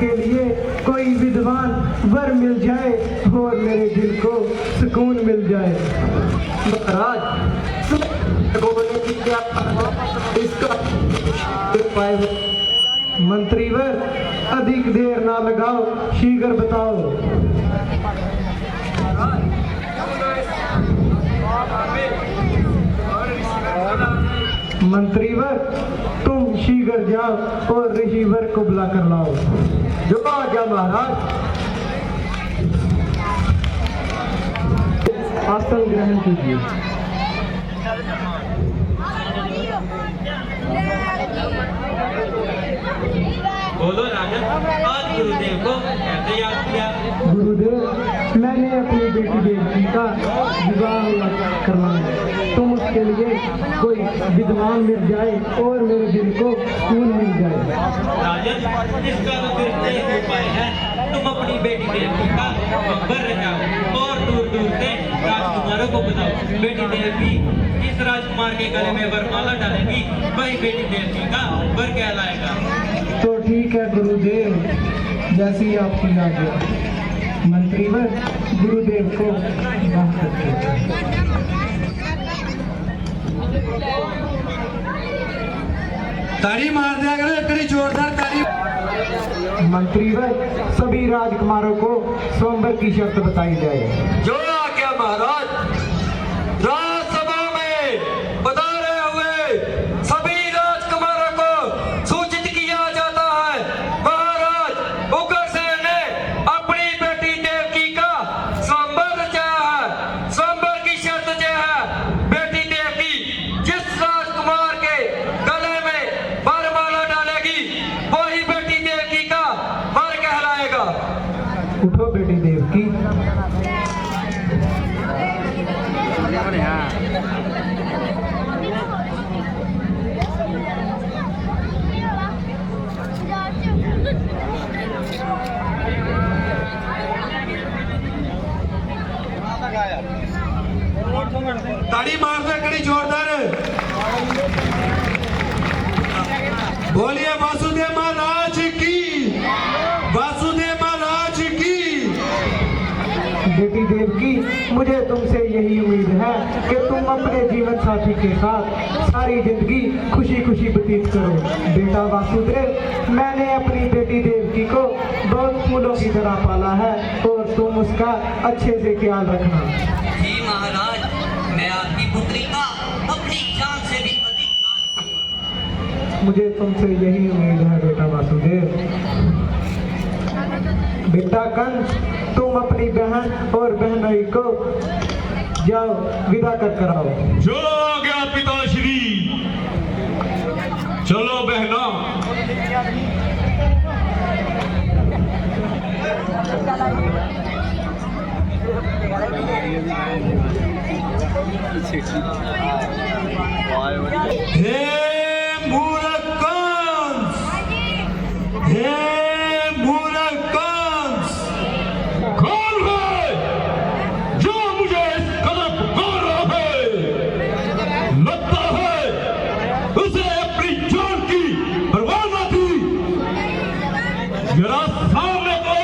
उसके लिए कोई विद्वान वर मिल जाए और मेरे दिल को सुकून मिल जाए। महाराज बोलने की क्या इसका उपाय है? मंत्रीवर अधिक देर ना लगाओ, शीघ्र बताओ। मंत्रीवर तुम शीघ्र जाओ और ऋषिवर को बुला कर लाओ। जो आज्ञा महाराज। आसन ग्रहण कीजिए। बोलो राजन, आज गुरुदेव को कैसे याद किया? गुरुदेव, मैंने अपनी बेटी देवकी का विवाह करवाना है। तुम उसके लिए कोई विद्वान मिल जाए और मेरे दिल को सुकून मिल जाए। राजन, इसका तो सिर्फ एक उपाय है। तुम अपनी बेटी देवकी का वर रचाओ और दूर दूर से राजकुमारों को बताओ। बेटी देवकी इस राजकुमार के गले में वरमाला डालेगी, वही बेटी देवकी का वर कहलाएगा। तो ठीक है गुरुदेव, जैसी आपकी आज्ञा। मंत्रीवर गुरुदेव को बाहर रखिए। ताड़ी मार दिया करो, एक बड़ी जोरदार ताड़ी। मंत्रीवर सभी राजकुमारों को स्वयंवर की शर्त बताई जाए। जो आज्ञा महाराज। राजसभा में पधारे हुए सभी राजकुमारों को सूचित किया जाता है। महाराज उग्रसेन ने अपनी बेटी देवकी का स्वयंवर रचाया है। स्वयंवर की शर्त यह है, बेटी देवकी जिस राजकुमार के गले में वरमाला डालेगी, वही बेटी देवकी का वर कहलाएगा। उठो बेटी देवकी। ताड़ी मार दो, एक बड़ी जोरदार। बोलिए वासुदेव महाराज की, वासुदेव महाराज की। बेटी देवकी, मुझे तुमसे यही उम्मीद है कि तुम अपने जीवन साथी के साथ सारी जिंदगी खुशी खुशी व्यतीत करो। बेटा वासुदेव, मैंने अपनी बेटी देवकी को बहुत फूलों की तरह पाला है और तुम उसका अच्छे से ख्याल रखना। जी महाराज, मैं आपकी पुत्री का अपनी जान से भी अधिक ख्याल रखूंगा। मुझे तुमसे यही उम्मीद है बेटा वासुदेव। बेटा कंस, तुम अपनी बहन और बहनोई को जाओ विदा कर आओ। जो आ गया पिताश्री। चलो बहना। हे मूर्ख कंस, हे मूर्ख कंस, कौन है जो मुझे इस कदर पुकार रहा है? लगता है उसे अपनी जान की परवाह न थी। जरा सामने तो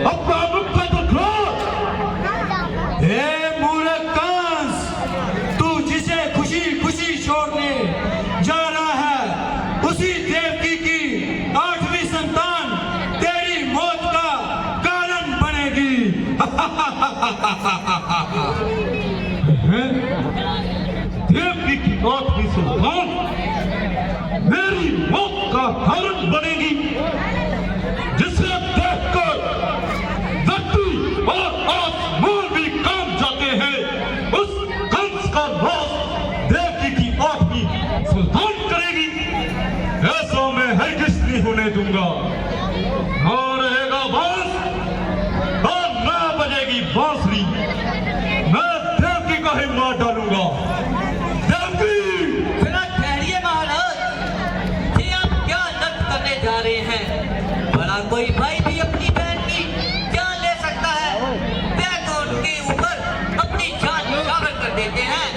अपना मुख दिखला। हे मूर्ख कंस, तू जिसे खुशी खुशी छोड़ने जा रहा है, उसी देवकी की 8वीं संतान तेरी मौत का कारण बनेगी। देवकी की 8वीं संतान मेरी मौत का कारण बनेगी, जिसे देखकर धरती और आसमान भी कांप जाते हैं। उस कंस का नाश देवकी की 8वीं संतान करेगी। ऐसा मैं हरगिज़ नहीं होने दूंगा। ना रहेगा बांस और ना बजेगी बांसुरी। मैं देवकी को ही मार डालूंगा। देवकी! जरा ठहरिए महाराज, ये आप क्या नट करने जा रहे हैं? बड़ा कोई भाई भी अपनी बहन की जान ले सकता है। वे तो उनके ऊपर अपनी जान निछावर कर देते हैं,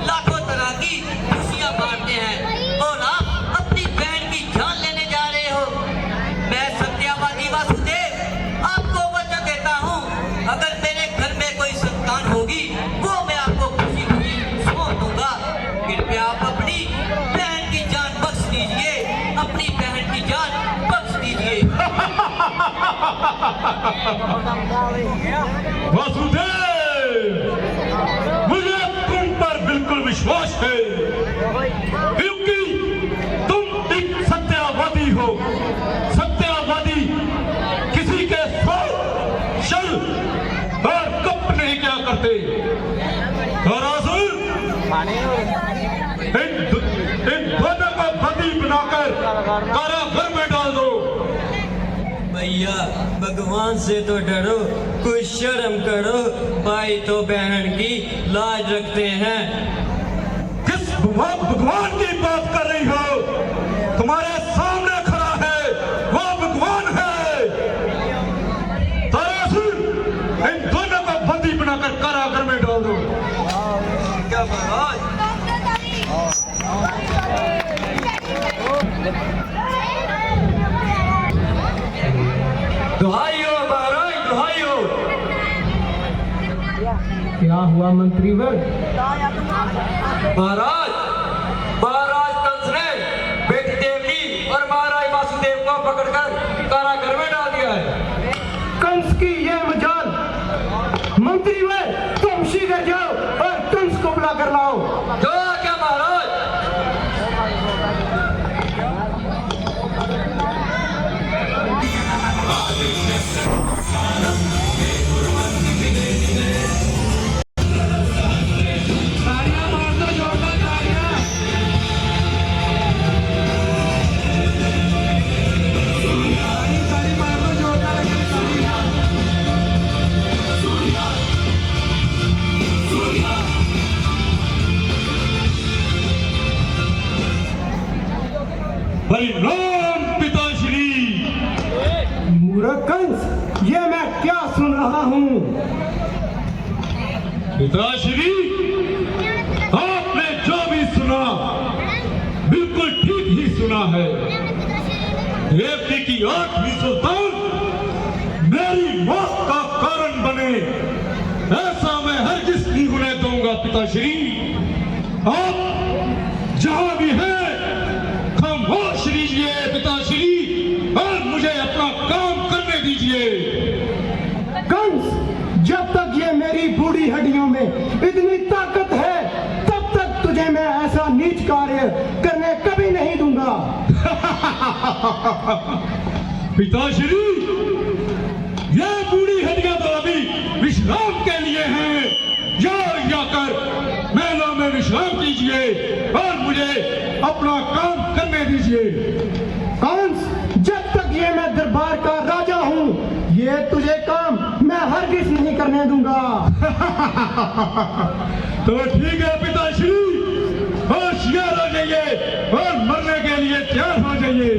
लाखों तरह की खुशियां बांटते हैं, और आप अपनी बहन की जान लेने जा रहे हो। मैं सत्यावादी वासुदेव, मुझे तुम पर बिल्कुल विश्वास है, क्योंकि तुम एक सत्यवादी हो। सत्यवादी किसी के साथ छल और कपट नहीं क्या करते। और असुर, इन दोनों को बंदी बनाकर कारागार में डाल दो। भैया भगवान से तो डरो, कुछ शर्म करो, भाई तो बहन की लाज रखते हैं। किस भगवान की बात कर रही हो? तुम्हारे सामने खड़ा है वो भगवान है। तारासुर, इन दोनों को बंदी बनाकर कारागार में डाल दो। क्या महाराज? दुहाइयो महाराज, दुहाइयो। क्या हुआ मंत्रीवर? महाराज, महाराज कंस ने बेटी देवकी और महाराज वासुदेव को पकड़कर कारागार में डाल दिया है। कंस की ये मजाल! मंत्रीवर, तुम शीघ्र जाओ और कंस को बुला कर लाओ। जो क्या महाराज? परिणाम पिताश्री। मूर्ख कंस, ये मैं क्या सुन रहा हूँ? पिताश्री, आपने जो भी सुना बिल्कुल ठीक ही सुना है। देवकी की 8वीं सुल्तान मेरी मौत का कारण बने, ऐसा मैं हरगिज़ नहीं होने दूंगा। पिताश्री, आप जहां भी हैं खामोश लीजिए पिताश्री, और मुझे अपना काम करने दीजिए। कंस, जब तक ये मेरी बूढ़ी हड्डियों में इतनी ताकत है, तब तक तुझे मैं ऐसा नीच कार्य करने कभी नहीं दूंगा। पिताश्री, ये बूढ़ी हड्डियां तो अभी विश्राम के लिए हैं। जाकर महलों में विश्राम कीजिए और मुझे अपना काम करने दीजिए। कंस, जब तक ये मैं दरबार का राजा हूँ, ये तुझे काम मैं हरगिज़ नहीं करने दूंगा। तो ठीक है पिताश्री, होशियार हो जाइए और मरने के लिए तैयार हो जाइए।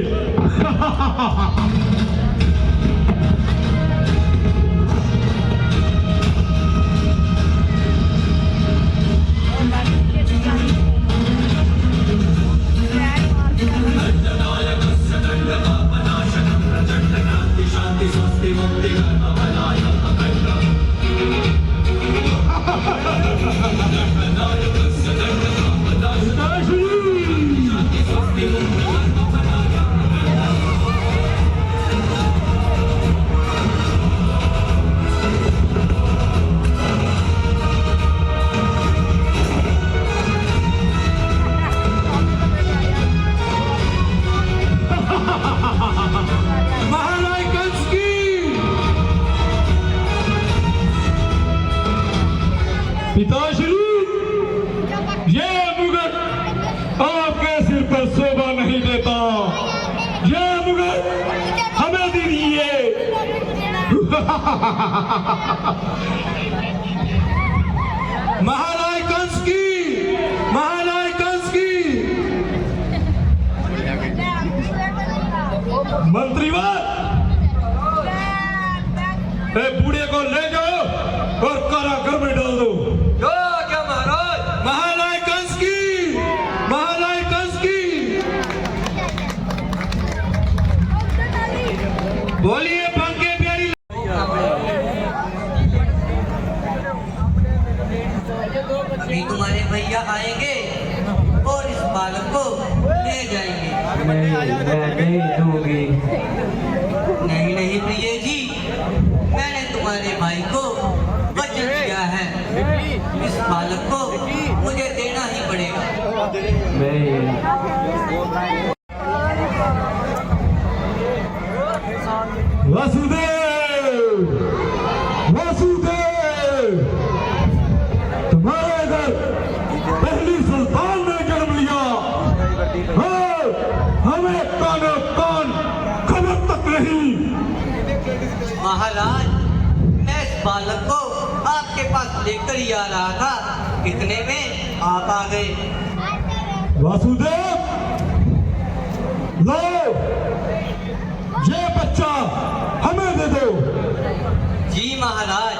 पिताश्री, ये मुगट आपके सिर पर शोभा नहीं देता। ये मुगट हमें दीजिए। महाराज कंस की, महाराज कंस की। मंत्रीवर, बूढ़े को ले जाओ और कारागार में डाल दो। क्या महाराज? महाराज कंस की, महाराज कंस की। बोलिए पंखे प्यारी। अभी तुम्हारे भैया आएंगे और इस बालक को ले जाएंगे। मैं नहीं दूंगी। नहीं नहीं प्रिय जी, तुम्हारे भाई को वचन दिया है, इस बालक को मुझे देना ही पड़ेगा। वासुदेव, वासुदेव, तुम्हारे घर पहली सुल्तान ने जन्म लिया और हमें कानो कान खबर तक नहीं। महाराज, मैं इस बालक को आपके पास लेकर ही आ रहा था, इतने में आप आ गए। वासुदेव, लो ये बच्चा हमें दे दो। जी महाराज।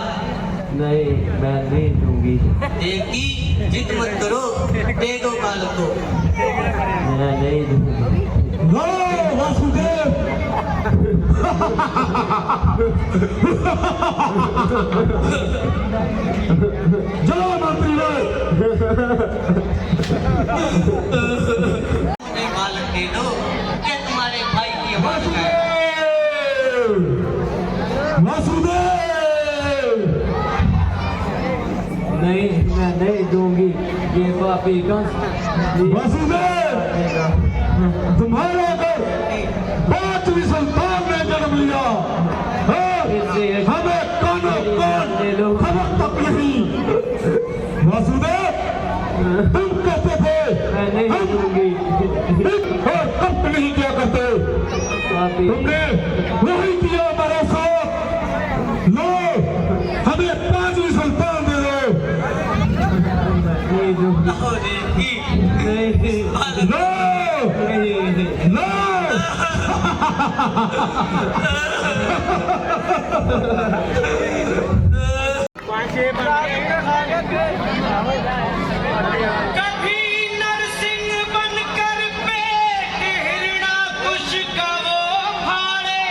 नहीं, मैं नहीं दूंगी। देवकी, जिद मत करो, दे दो बालक को। मैं नहीं दूंगी। लो वासुदेव। चलो मंत्री लोग। मुझे बालक दे दो, ये तुम्हारे भाई की आवाज है। वासुदेव, नहीं, मैं नहीं दूंगी। ये पापी कंस वासुदेव, तुम्हारे घर 5वीं संतान ने जन्म लिया और हमें कानो कान खबर तक नहीं। वासुदेव, तुम कहते थे मैं नहीं दूंगी। और कब नहीं किया करते, पापी तुमने वही किया हमारे साथ। लो हमें 5वीं संतान दे दो। नहीं दूंगी। लो देवकी, नहीं, लो नहीं। लो। कभी नरसिंह बनकर पेट हिरणा कुश का वो फाड़े,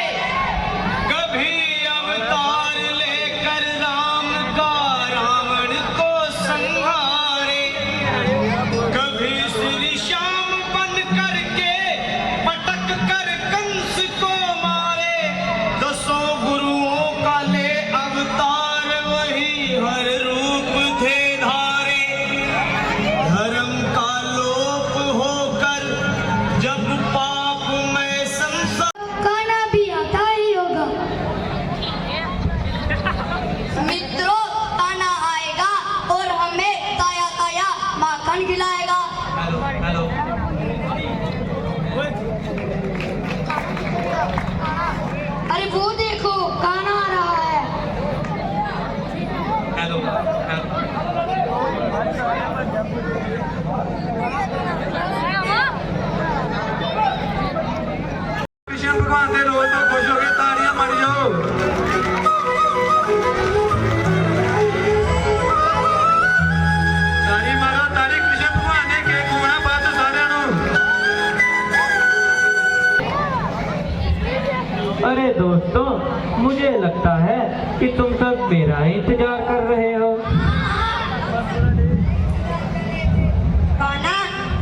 कभी अवतार लेकर राम का रावण को संहारे, कभी श्री श्याम बन करके पटक कर कंस को मारे, 10 गुरुओं का ले अवतार वही हर रूप थे धारे। धर्म का लोप होकर जब पाप में संसार खाना भी आता ही होगा। मित्रों, ताना आएगा और हमें ताया ताया माखन खिलाएगा। हेलो। अरे वो देखो, खाना आ रहा है। हेलो। कृष्ण भगवान दे लो तो खुश हो गए, ताड़ियां मारी जाओ। ताड़ी मारो, ताड़ी कृष्ण भगवान ने के गुणा बात सारे नु। अरे दोस्तों, मुझे लगता है कि तुम सब मेरा इंतजार कर रहे हो। खाना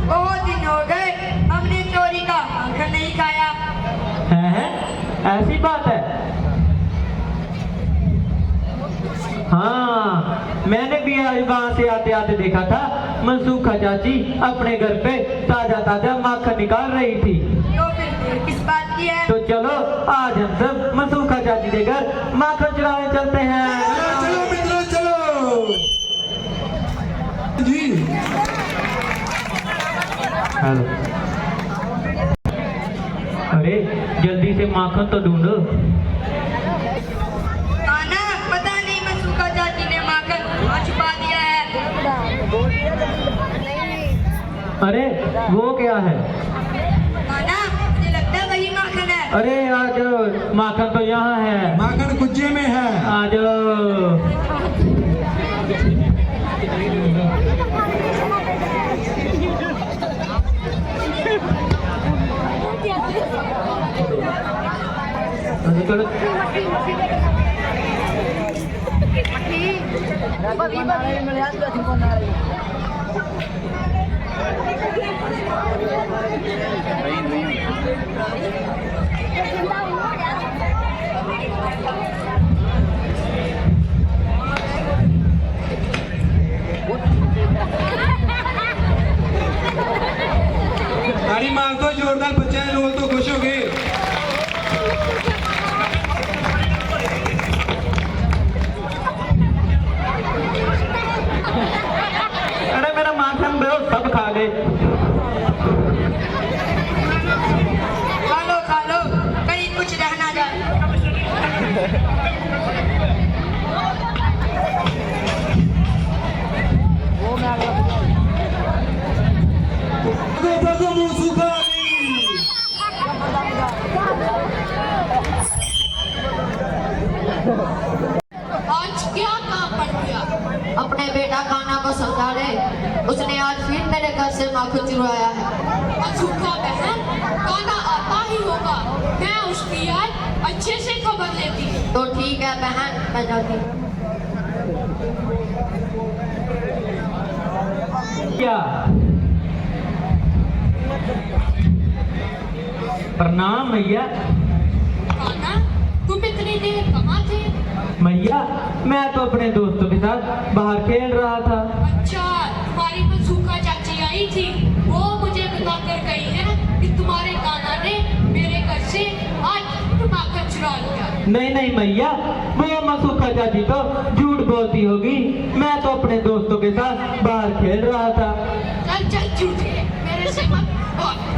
बहुत दिन हो गए, हमने चोरी का माखन नहीं खाया। है? ऐसी बात है? हाँ, मैंने भी आज वहां से आते आते देखा था, मनसूखा चाची अपने घर पे ताजा ताजा माखन निकाल रही थी। तो फिर देर किस बात की है? तो चलो आज हम सब मनसूखा चाची के घर माखन चुराने चलते हैं। चलो मित्रों, चलो जी। हेलो। अरे जल्दी से माखन तो ढूंढो। खाना पता नहीं मनसूखा चाची ने माखन कहाँ छुपा दिया है। अरे वो क्या है? खाना, मुझे लगता है वही माखन है। अरे आज माखन तो यहाँ है। माखन कुज्जे में है। आज चलो। अरे मेरा माखन दो, सब खा गए। खा लो कहीं कुछ रह ना जाए। आज क्या काम पड़ गया? अपने बेटा कान्हा को समझा ले, उसने आज फिर मेरे घर से माखन चुराया है। अछूका बहन, कान्हा आता ही होगा। मैं उसकी आज अच्छे से खबर लेती हूँ। तो ठीक है बहन, मैं जाती हूँ। क्या प्रणाम मैया। कान्हा, तुम इतनी देर कहाँ थे? मैया मैं तो अपने दोस्तों के साथ बाहर खेल रहा था। अच्छा, तुम्हारी मनसूखा चाची आई थी। वो मुझे बताकर गई है कि तुम्हारे कान्हा ने मेरे घर से आज माखन चुरा लिया। नहीं नहीं मैया, वो मसूखा चाची तो झूठ बोलती होगी। मैं तो अपने दोस्तों के साथ बाहर खेल रहा था। चल चल झूठे, मेरे से मत बोल।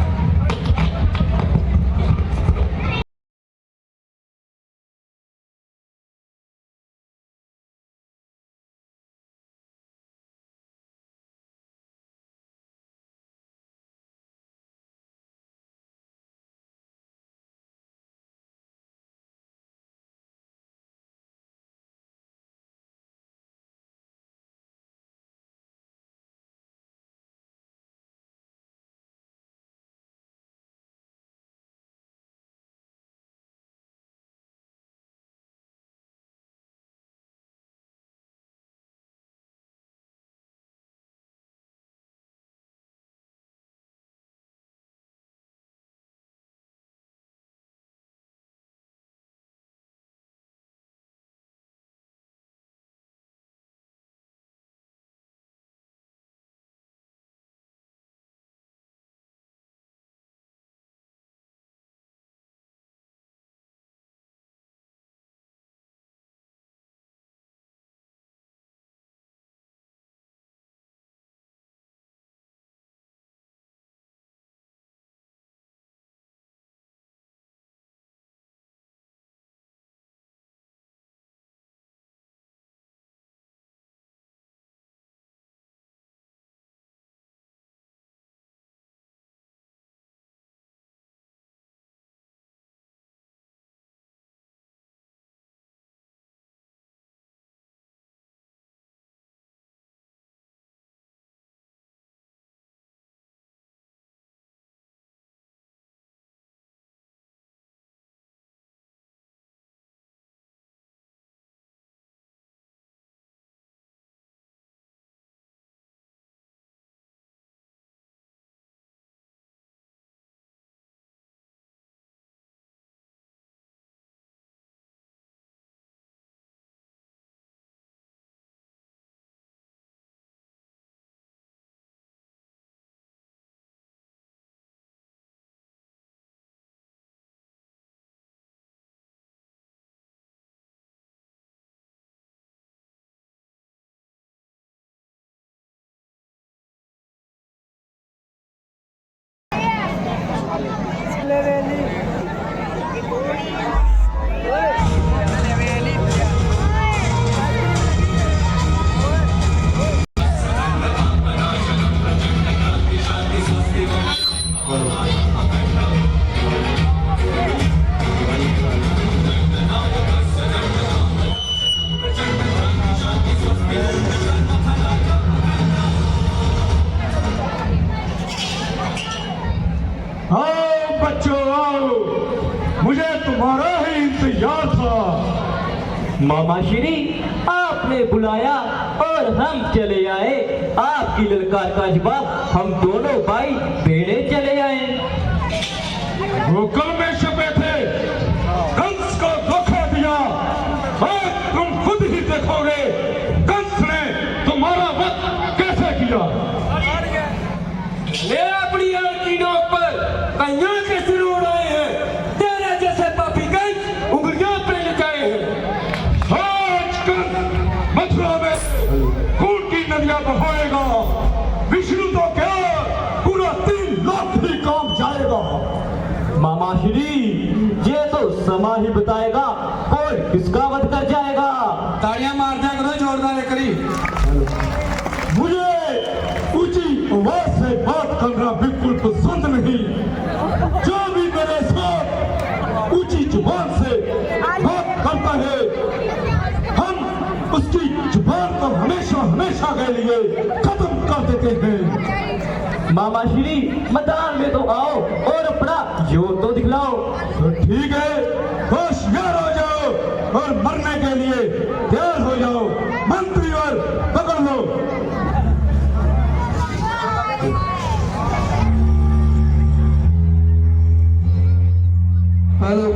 आओ बच्चों आओ, मुझे तुम्हारा ही इंतजार था। मामा श्री आपने बुलाया और हम चले आए। आपकी ललकार का जवाब हम दोनों भाई भेड़े चले आए। वो कल में छपे थे, कंस को धोखा दिया। आज तुम खुद ही देखोगे कंस ने तुम्हारा वध कैसे किया। ले अपनी आड़ की नोक पर कन्या के सिर उड़ाए हैं। तेरे जैसे पापी आजकल मथुरा में खून की नदियां बहाएगा। विष्णु तो क्या, पूरा 3 लाख भी काम जाएगा। मामा श्री, ये तो समा ही बताएगा कौन किसका वध कर जाएगा। ताड़ियां मार दिया करो जोरदार एक करी। मुझे ऊंची आवाज से बात करना बिल्कुल पसंद नहीं। जो भी मेरे साथ ऊंची जुबान से बात करता है, हम उसकी जुबान को हमेशा हमेशा के लिए खत्म कर देते हैं। मामा श्री, मैदान में तो आओ और अपना जोर तो दिखलाओ। तो ठीक है, होशियार हो जाओ और मरने के लिए तैयार हो जाओ। मंत्री और पकड़ लो। हेलो।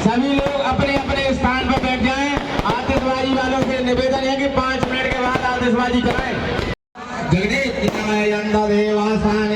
सभी लोग अपने अपने स्थान पर बैठ जाएं। आतिशबाजी वालों से निवेदन है कि 5 मिनट के बाद आतिशबाजी कराएं। जगदीश देवासान